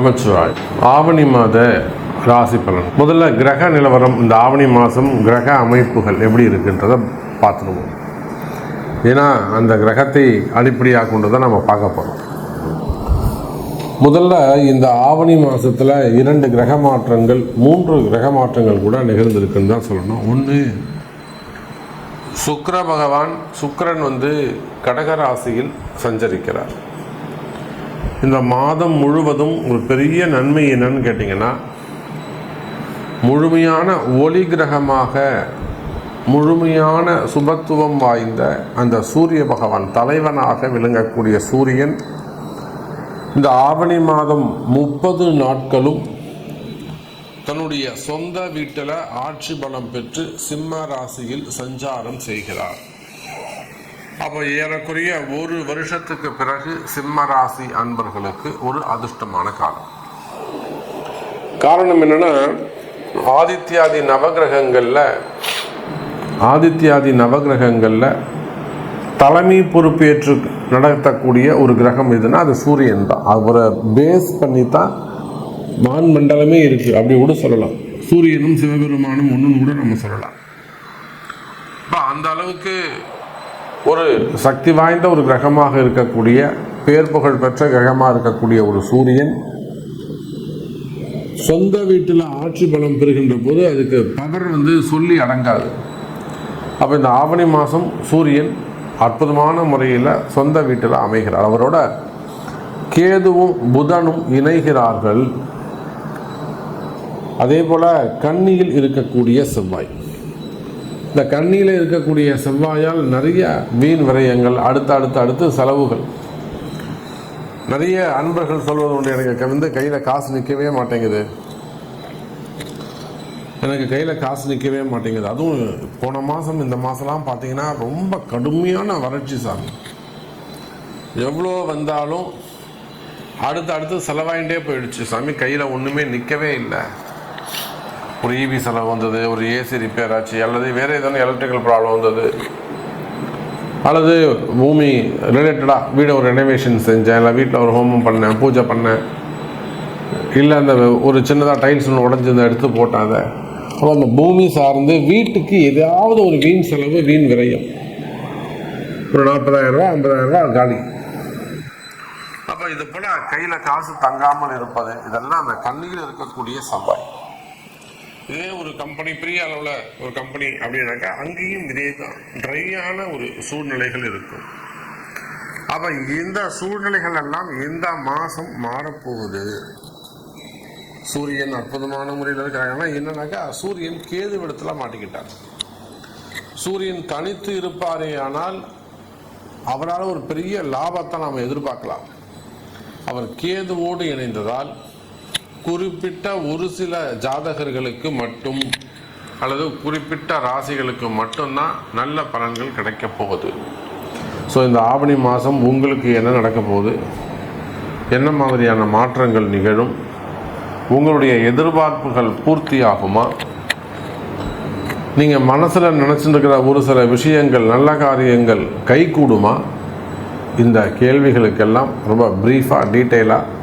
நமச்சிவாய். ஆவணி மாத ராசி பலன். முதல்ல கிரக நிலவரம், இந்த ஆவணி மாதம் கிரக அமைப்புகள் எப்படி இருக்குன்றதை பார்த்துருவோம். ஏன்னா அந்த கிரகத்தை அடிப்படையாக கொண்டு தான் நம்ம பார்க்க போகிறோம். முதல்ல இந்த ஆவணி மாதத்தில் 2 கிரக மாற்றங்கள் 3 கிரக மாற்றங்கள் கூட நிகழ்ந்திருக்குன்னு தான் சொல்லணும். ஒன்று, சுக்கிர பகவான், சுக்கிரன் கடகராசியில் சஞ்சரிக்கிறார். இந்த மாதம் முழுவதும் ஒரு பெரிய நன்மை என்னன்னு கேட்டிங்கன்னா, முழுமையான ஒளி கிரகமாக, முழுமையான சுபத்துவம் வாய்ந்த அந்த சூரிய பகவான், தலைவனாக விளங்கக்கூடிய சூரியன் இந்த ஆவணி மாதம் 30 நாட்களும் தன்னுடைய சொந்த வீட்டில் ஆட்சி பலம் பெற்று சிம்ம ராசியில் சஞ்சாரம் செய்கிறார். அப்போ ஏறக்குறைய 1 வருஷத்துக்கு பிறகு சிம்ம ராசி அன்பர்களுக்கு ஒரு அதிர்ஷ்டமான காலம். காரணம் என்னன்னா, ஆதித்யாதி நவகிரகங்களில் தலைமை பொறுப்பேற்று நடத்தக்கூடிய ஒரு கிரகம் எதுனா அது சூரியன் தான். அவரை பேஸ் பண்ணி தான் வான் மண்டலமே இருக்கு, அப்படி கூட சொல்லலாம். சூரியனும் சிவபெருமானும் ஒன்றுன்னு கூட நம்ம சொல்லலாம். அந்த அளவுக்கு ஒரு சக்தி வாய்ந்த ஒரு கிரகமாக இருக்கக்கூடிய, பேர் புகழ் பெற்ற கிரகமாக இருக்கக்கூடிய ஒரு சூரியன் சொந்த வீட்டில் ஆட்சி பலம் பெறுகின்ற போது அதுக்கு பவர் சொல்லி அடங்காது. அப்போ இந்த ஆவணி மாதம் சூரியன் அற்புதமான முறையில் சொந்த வீட்டில் அமைகிறார். அவரோட கேதுவும் புதனும் இணைகிறார்கள். அதே போல் கன்னியில் இருக்கக்கூடிய செவ்வாய், இந்த கன்னியில் இருக்கக்கூடிய செவ்வாயால் நிறைய வீண் விரயங்கள், அடுத்து செலவுகள். நிறைய அன்பர்கள் சொல்வது உண்டு, எனக்கு கையில் காசு நிற்கவே மாட்டேங்குது, அதுவும் போன மாதம் இந்த மாதம்லாம் பார்த்தீங்கன்னா ரொம்ப கடுமையான வறட்சி சாமி. எவ்வளோ வந்தாலும் அடுத்து செலவாயிட்டே போயிடுச்சு சாமி, கையில் ஒன்றுமே நிற்கவே இல்லை. ஒரு இபி செலவு வந்தது, ஒரு ஏசி ரிப்பேர் ஆச்சு, அல்லது வேறு ஏதாவது எலக்ட்ரிக்கல் ப்ராப்ளம் வந்தது, அல்லது பூமி ரிலேட்டடாக வீடு ஒரு ரெனோவேஷன் செஞ்சேன், இல்லை வீட்டில் ஒரு ஹோமம் பண்ணேன், பூஜை பண்ணேன், இல்லை அந்த ஒரு சின்னதாக டைல்ஸ் ஒன்று உடஞ்சிருந்த எடுத்து போட்டாங்க. அப்போ அந்த பூமி சார்ந்து வீட்டுக்கு ஏதாவது ஒரு வீண் செலவு, வீண் விரயம், ஒரு 40,000 ரூபா 50,000 ரூபா காலி. அப்போ இது போல் கையில் காசு தங்காமல் இருப்பது, இதெல்லாம் அந்த கண்ணியில் இருக்கக்கூடிய செவ்வாய். இதே ஒரு கம்பெனி, பெரிய அளவில் ஒரு கம்பெனி அப்படின்னாக்கா அங்கேயும் இதே தான் ட்ரையான ஒரு சூழ்நிலைகள் இருக்கும். அப்போ இந்த சூழ்நிலைகள் எல்லாம் இந்த மாதம் மாறப்போகுது. சூரியன் அற்புதமான முறையில் இருக்கிறாங்கன்னா என்னன்னாக்கா, சூரியன் கேது இடத்துல மாட்டிக்கிட்டார். சூரியன் தனித்து இருப்பாரே ஆனால் அவரால் ஒரு பெரிய லாபத்தை நாம் எதிர்பார்க்கலாம். அவர் கேதுவோடு இணைந்ததால் குறிப்பிட்ட ஒரு சில ஜாதகர்களுக்கு மட்டும், அல்லது குறிப்பிட்ட ராசிகளுக்கு மட்டும்தான் நல்ல பலன்கள் கிடைக்க போகுது. ஸோ இந்த ஆவணி மாதம் உங்களுக்கு என்ன நடக்க போகுது, என்ன மாதிரியான மாற்றங்கள் நிகழும், உங்களுடைய எதிர்பார்ப்புகள் பூர்த்தி ஆகுமா, நீங்கள் மனசில் நினச்சிருக்கிற ஒரு சில விஷயங்கள், நல்ல காரியங்கள் கைகூடுமா, இந்த கேள்விகளுக்கெல்லாம் ரொம்ப ப்ரீஃபாக டீட்டெயிலாக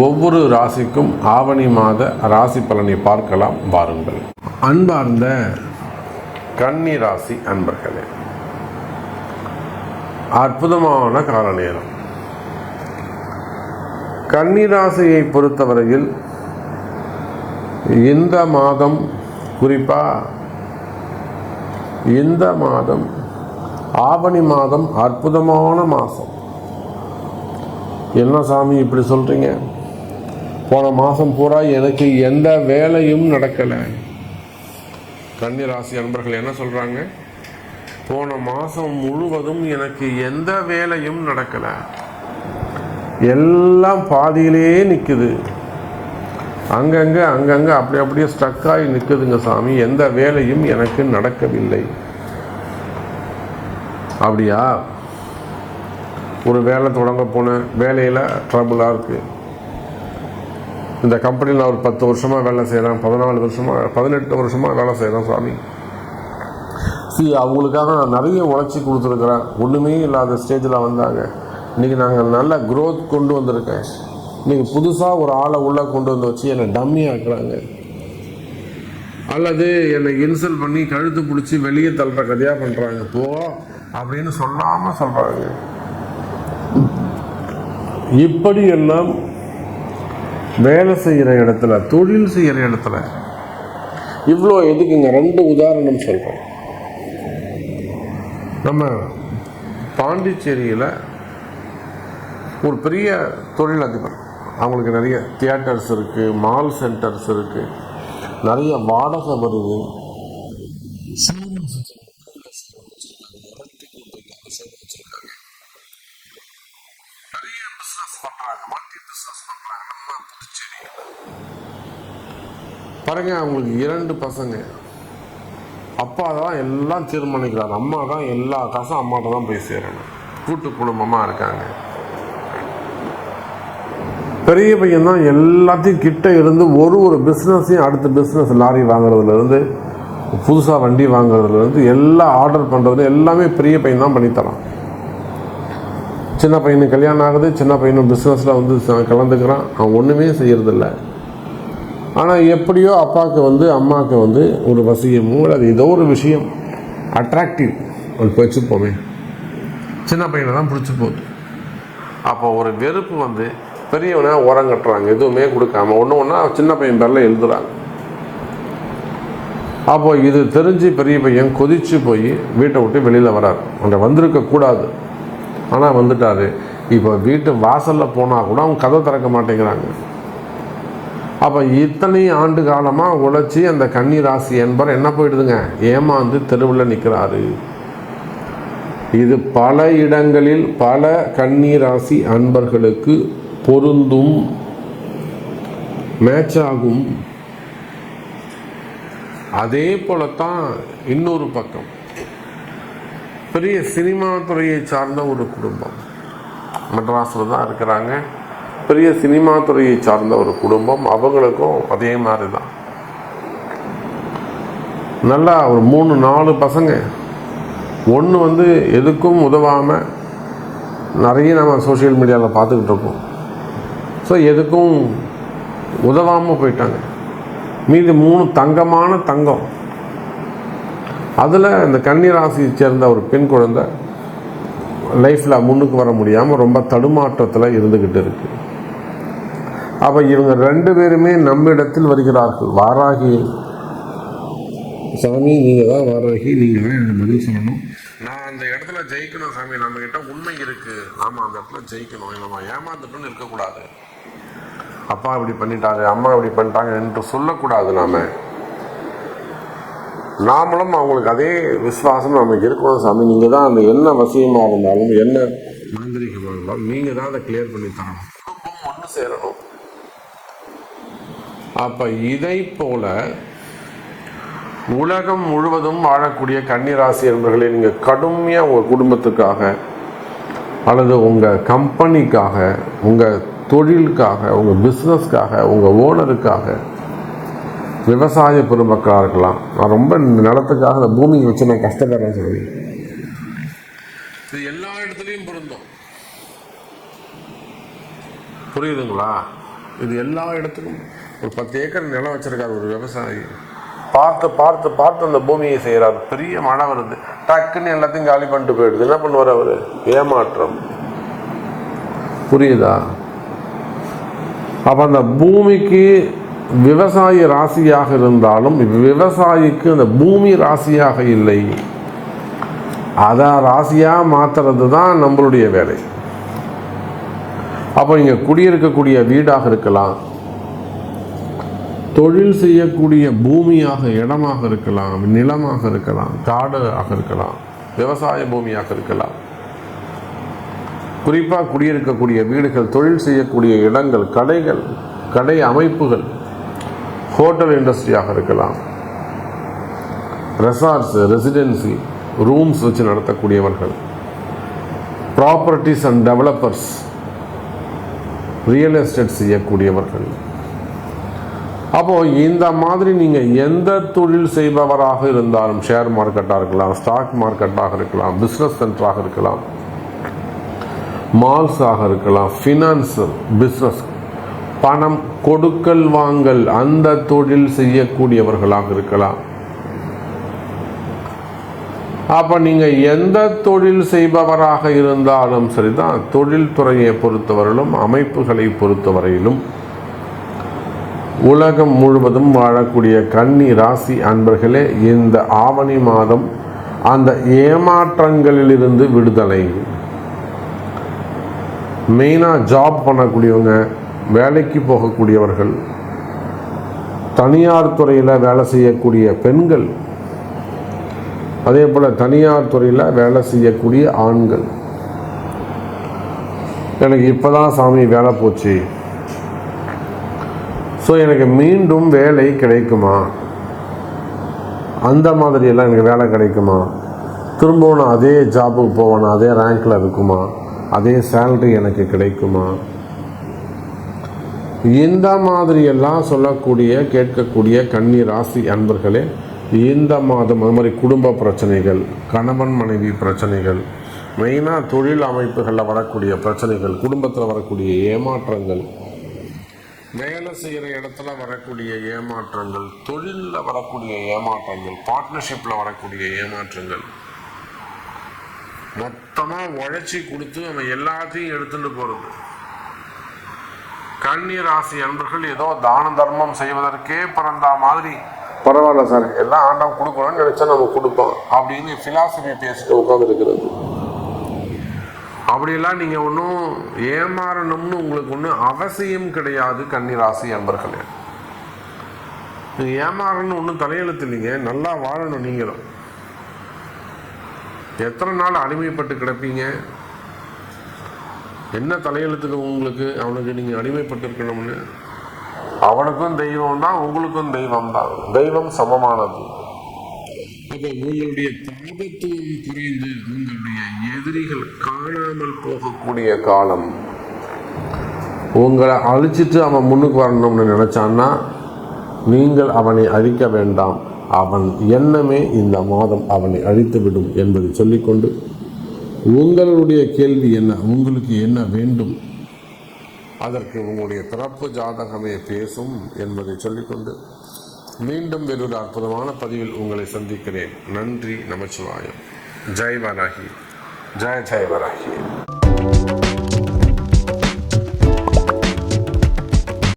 ஒவ்வொரு ராசிக்கும் ஆவணி மாத ராசி பலனை பார்க்கலாம் வாருங்கள். அன்பார்ந்த கன்னி ராசி அன்பர்களே, அற்புதமான கால நேரம். கன்னி ராசியை பொறுத்தவரையில் இந்த மாதம், குறிப்பாக இந்த மாதம் ஆவணி மாதம் அற்புதமான மாதம். என்ன சாமி இப்படி சொல்கிறீங்க, போன மாதம் பூரா எனக்கு எந்த வேலையும் நடக்கலை. கன்னி ராசி அன்பர்கள் என்ன சொல்கிறாங்க, போன மாதம் முழுவதும் எனக்கு எந்த வேலையும் நடக்கலை, எல்லாம் பாதியிலே நிற்குது, அங்கங்கே அப்படியே ஸ்டக்காகி நிற்குதுங்க சாமி, எந்த வேலையும் எனக்கு நடக்கவில்லை. அப்படியா, ஒரு வேலை தொடங்க போனேன், வேலையில் ட்ரபுளாக இருக்குது. இந்த கம்பெனியில் நான் ஒரு 10 வருஷமாக வேலை செய்கிறேன், 14 வருஷமாக 18 வருஷமாக வேலை செய்கிறேன் சாமி. அவங்களுக்காக நான் நிறைய உழைச்சி கொடுத்துருக்குறேன், ஒன்றுமே இல்லாத ஸ்டேஜில் வந்தாங்க. இன்றைக்கி நாங்கள் நல்ல க்ரோத் கொண்டு வந்திருக்கேன். நீங்கள் புதுசாக ஒரு ஆளை உள்ளே கொண்டு வந்து வச்சு என்னை டம்மி ஆக்குறாங்க, அல்லது என்னை இன்சல்ட் பண்ணி கழுத்து பிடிச்சி வெளியே தள்ளுற கதையாக பண்ணுறாங்க, போ அப்படின்னு சொல்லாமல் சொல்கிறாங்க. இப்படியெல்லாம் வேலை செய்கிற இடத்துல, தொழில் செய்கிற இடத்துல இவ்வளோ எதுக்குங்க? 2 உதாரணம் சொல்கிறோம். நம்ம பாண்டிச்சேரியில் ஒரு பெரிய தொழிலதிபர், அவங்களுக்கு நிறைய தியேட்டர்ஸ் இருக்குது, மால் சென்டர்ஸ் இருக்குது, நிறைய வாடகை வருது, நிறைய பிஸ்னஸ் பண்ணுறாங்க, மல்டி பிஸ்னஸ் பண்ணுறாங்க. நம்ம புதுச்சேரியில் பாருங்க, அவங்களுக்கு 2 பசங்க. அப்பா தான் எல்லாம் தீர்மானிக்கிறார், அம்மா தான் எல்லா காசும் அம்மாட்ட தான் போய் சேரணும். கூட்டு குடும்பமாக இருக்காங்க. பெரிய பையன் தான் எல்லாத்தையும் கிட்ட இருந்து ஒரு பிஸ்னஸையும், அடுத்த பிஸ்னஸ் லாரி வாங்குறதுலேருந்து புதுசாக வண்டி வாங்குறதுலேருந்து எல்லாம் ஆர்டர் பண்ணுறது எல்லாமே பெரிய பையன் தான் பண்ணித்தரான். சின்ன பையனுக்கு கல்யாணம் ஆகுது, சின்ன பையனும் பிஸ்னஸில் வந்து கலந்துக்கிறான், அவன் ஒன்றுமே செய்யறதில்ல. ஆனால் எப்படியோ அப்பாவுக்கு அம்மாவுக்கு ஒரு வசியமோ அல்லது ஏதோ ஒரு விஷயம் அட்ராக்டிவ் அது வச்சுப்போமே, சின்ன பையனை தான் பிடிச்சி போகுது. அப்போ ஒரு வெறுப்பு பெரியவனை உரங்கட்டுறாங்க, எதுவுமே கொடுக்காம ஒன்றா சின்ன பையன் பேரில் எழுதுறாங்க. அப்போ இது தெரிஞ்சு பெரிய பையன் கொதிச்சு போய் வீட்டை விட்டு வெளியில் வரார். அங்கே வந்திருக்கக்கூடாது, ஆனால் வந்துட்டார். இப்போ வீட்டு வாசலில் போனால் கூட அவங்க கதை திறக்க மாட்டேங்கிறாங்க. அப்போ இத்தனை ஆண்டு காலமாக உழைச்சி அந்த கன்னி ராசி என்பவர் என்ன போயிடுதுங்க, ஏமாந்து தெருவில் நிற்கிறாரு. இது பல இடங்களில் பல கன்னி ராசி அன்பர்களுக்கு பொருந்தும், மேட்ச் ஆகும். அதே போலத்தான் இன்னொரு பக்கம், பெரிய சினிமா துறையை சார்ந்த ஒரு குடும்பம் மெட்ராஸில் தான் இருக்கிறாங்க. பெரிய சினிமா துறையை சார்ந்த ஒரு குடும்பம், அவங்களுக்கும் அதே மாதிரி தான். நல்லா ஒரு 3-4 பசங்க. ஒன்று எதுக்கும் உதவாமல் நிறைய நம்ம சோஷியல் மீடியாவில் பார்த்துக்கிட்டு இருக்கோம். ஸோ எதுக்கும் உதவாமல் போயிட்டாங்க. மீதி 3 தங்கமான தங்கம். அதில் இந்த கன்னி ராசியை சேர்ந்த ஒரு பெண் குழந்தை லைஃப்பில் முன்னுக்கு வர முடியாமல் ரொம்ப தடுமாற்றத்தில் இருந்துக்கிட்டு இருக்கு. அப்போ இவங்க 2 பேருமே நம்மிடத்தில் வருகிறார்கள். வாராகி சாமி, நீங்கள் தான் வாராகி, நீங்கள் தான் எனக்கு பதில் சொல்லணும். நான் அந்த இடத்துல ஜெயிக்கணும் சாமி, நம்மக்கிட்ட உண்மை இருக்குது, நாம் அந்த இடத்துல ஜெயிக்கணும், நம்ம ஏமாந்துட்டுன்னு இருக்கக்கூடாது. அப்பா இப்படி பண்ணிட்டாரு, அம்மா இப்படி பண்ணிட்டாங்க என்று சொல்லக்கூடாது. நாமளும் அவங்களுக்கு அதே விசுவாசம் நமக்கு இருக்கணும். சாமி, நீங்கள் தான் அந்த என்ன வசியமாக இருந்தாலும், என்ன மாந்திரிகமாக இருந்தாலும், நீங்கள் தான் அதை கிளியர் பண்ணி தரணும். குடும்பம் ஒன்று சேரணும். அப்போ இதை போல உலகம் முழுவதும் வாழக்கூடிய கன்னிராசி என்பவர்களை நீங்கள் கடுமையாக உங்கள் குடும்பத்துக்காக அல்லது உங்கள் கம்பெனிக்காக, உங்கள் தொழிலுக்காக, உங்கள் பிஸ்னஸ்க்காக, உங்கள் ஓனருக்காக, விவசாய பெருமக்களாக இருக்கலாம். நான் ரொம்ப நிலத்துக்காக அந்த பூமியை வச்சு நான் கஷ்டப்படுறேன்னு சொல்லி இது எல்லா இடத்துலையும் பொருந்தும். புரியுதுங்களா? இது எல்லா இடத்துக்கும். ஒரு 10 ஏக்கர் நிலம் வச்சிருக்காரு ஒரு விவசாயி. பார்த்து பார்த்து பார்த்து அந்த பூமியை செய்கிறார். பெரிய மழை வருது, டக்குன்னு எல்லாத்தையும் காலி பண்ணிட்டு போயிடுது. என்ன பண்ணுவார் அவர்? ஏமாற்றம். புரியுதா? அப்போ அந்த பூமிக்கு விவசாய ராசியாக இருந்தாலும் விவசாயிக்கு அந்த பூமி ராசியாக இல்லை. அதை ராசியாக மாற்றுறது தான் நம்மளுடைய வேலை. அப்போ இங்கே குடியிருக்கக்கூடிய வீடாக இருக்கலாம், தொழில் செய்யக்கூடிய பூமியாக, இடமாக இருக்கலாம், நிலமாக இருக்கலாம், காடாக இருக்கலாம், விவசாய பூமியாக இருக்கலாம். குறிப்பாக குடியிருக்கக்கூடிய வீடுகள், தொழில் செய்யக்கூடிய இடங்கள், கடைகள், கடை அமைப்புகள், ஹோட்டல் இண்டஸ்ட்ரியாக இருக்கலாம், ரெசார்ட்ஸ், ரெசிடென்சி, ரூம்ஸ் வச்சு நடத்தக்கூடியவர்கள், properties and developers, real estate செய்யக்கூடியவர்கள். அப்போது இந்த மாதிரி நீங்கள் எந்த தொழில் செய்பவராக இருந்தாலும், ஷேர் மார்க்கெட்டாக இருக்கலாம், ஸ்டாக் மார்க்கெட்டாக இருக்கலாம், பிஸ்னஸ் சென்டராக இருக்கலாம், மால்ஸாக இருக்கலாம், ஃபினான்ஸ் பிஸ்னஸ், பணம் கொடுக்கல் வாங்கல் அந்த தொழில் செய்யக்கூடியவர்களாக இருக்கலாம். அப்ப நீங்க எந்த தொழில் செய்பவராக இருந்தாலும் சரிதான், தொழில் துறையை பொறுத்தவரையிலும் அமைப்புகளை பொறுத்தவரையிலும் உலகம் முழுவதும் வாழக்கூடிய கன்னி ராசி அன்பர்களே, இந்த ஆவணி மாதம் அந்த ஏமாற்றங்களிலிருந்து விடுதலை. மெயினாக ஜாப் பண்ணக்கூடியவங்க, வேலைக்கு போகக்கூடியவர்கள், தனியார் துறையில் வேலை செய்யக்கூடிய பெண்கள், அதே போல் தனியார் துறையில் வேலை செய்யக்கூடிய ஆண்கள், எனக்கு இப்போ தான் சாமி வேலை போச்சு, ஸோ எனக்கு மீண்டும் வேலை கிடைக்குமா, அந்த மாதிரியெல்லாம் எனக்கு வேலை கிடைக்குமா, திரும்பவும் நான் அதே ஜாபுக்கு போவேனா, அதே ரேங்கில் இருக்குமா, அதே சேலரி எனக்கு கிடைக்குமா, இந்த மாதிரியெல்லாம் சொல்லக்கூடிய கேட்கக்கூடிய கன்னி ராசி அன்பர்களே, இந்த மாதம் அது மாதிரி குடும்ப பிரச்சனைகள், கணவன் மனைவி பிரச்சனைகள், மெயினாக தொழில் அமைப்புகளில் வரக்கூடிய பிரச்சனைகள், குடும்பத்தில் வரக்கூடிய ஏமாற்றங்கள், வேலை செய்கிற இடத்துல வரக்கூடிய ஏமாற்றங்கள், தொழிலில் வரக்கூடிய ஏமாற்றங்கள், பார்ட்னர்ஷிப்பில் வரக்கூடிய ஏமாற்றங்கள், மொத்தமாக உழைச்சி கொடுத்து அவன் எல்லாத்தையும் எடுத்துட்டு போகிறது. கன்னி ராசி அன்பர்கள் ஏதோ தான தர்மம் செய்வதற்கே பிறந்த மாதிரி, பரவாயில்ல சார் எல்லாம் ஆண்டவன் கொடுக்கணும்னு நினைச்சா நம்ம கொடுப்போம் அப்படின்னு பிலாசபி பேசிட்டு உட்காந்து இருக்கிறது. அப்படியெல்லாம் நீங்கள் ஒன்றும் ஏமாறணும்னு உங்களுக்கு ஒன்றும் அவசியம் கிடையாது கன்னி ராசி அன்பர்களே. நீங்கள் ஏமாறணும்னு ஒன்றும் தலையெழுத்து இல்லைங்க, நல்லா வாழணும். நீங்களும் எத்தனை நாள் அடிமைப்பட்டு கிடப்பீங்க? என்ன தலையெழுத்துக்கு உங்களுக்கு? அவனுக்கு நீங்கள் அடிமைப்பட்டு இருக்கணும்னு. அவனுக்கும் தெய்வம் தான், உங்களுக்கும் தெய்வம் தான். தெய்வம் சமமானது. அப்போ உங்களுடைய தாபத்துவம் குறைந்து உங்களுடைய எதிரிகள் காணாமல் போகக்கூடிய காலம். உங்களை அழிச்சிட்டு அவன் முன்னுக்கு வரணும்னு நினைச்சான்னா நீங்கள் அவனை அழிக்க வேண்டாம், அவன் எண்ணமே இந்த மாதம் அவனை அழித்துவிடும் என்பதை சொல்லிக்கொண்டு, உங்களுடைய கேள்வி என்ன, உங்களுக்கு என்ன வேண்டும், அதற்கு உங்களுடைய பிறப்பு ஜாதகமே பேசும் என்பதை சொல்லிக்கொண்டு மீண்டும் வேறொரு அற்புதமான பதிவில் உங்களை சந்திக்கிறேன். நன்றி. நமச்சிவாயம். ஜெய் வராகி. ஜெய் ஜெய் வராகி.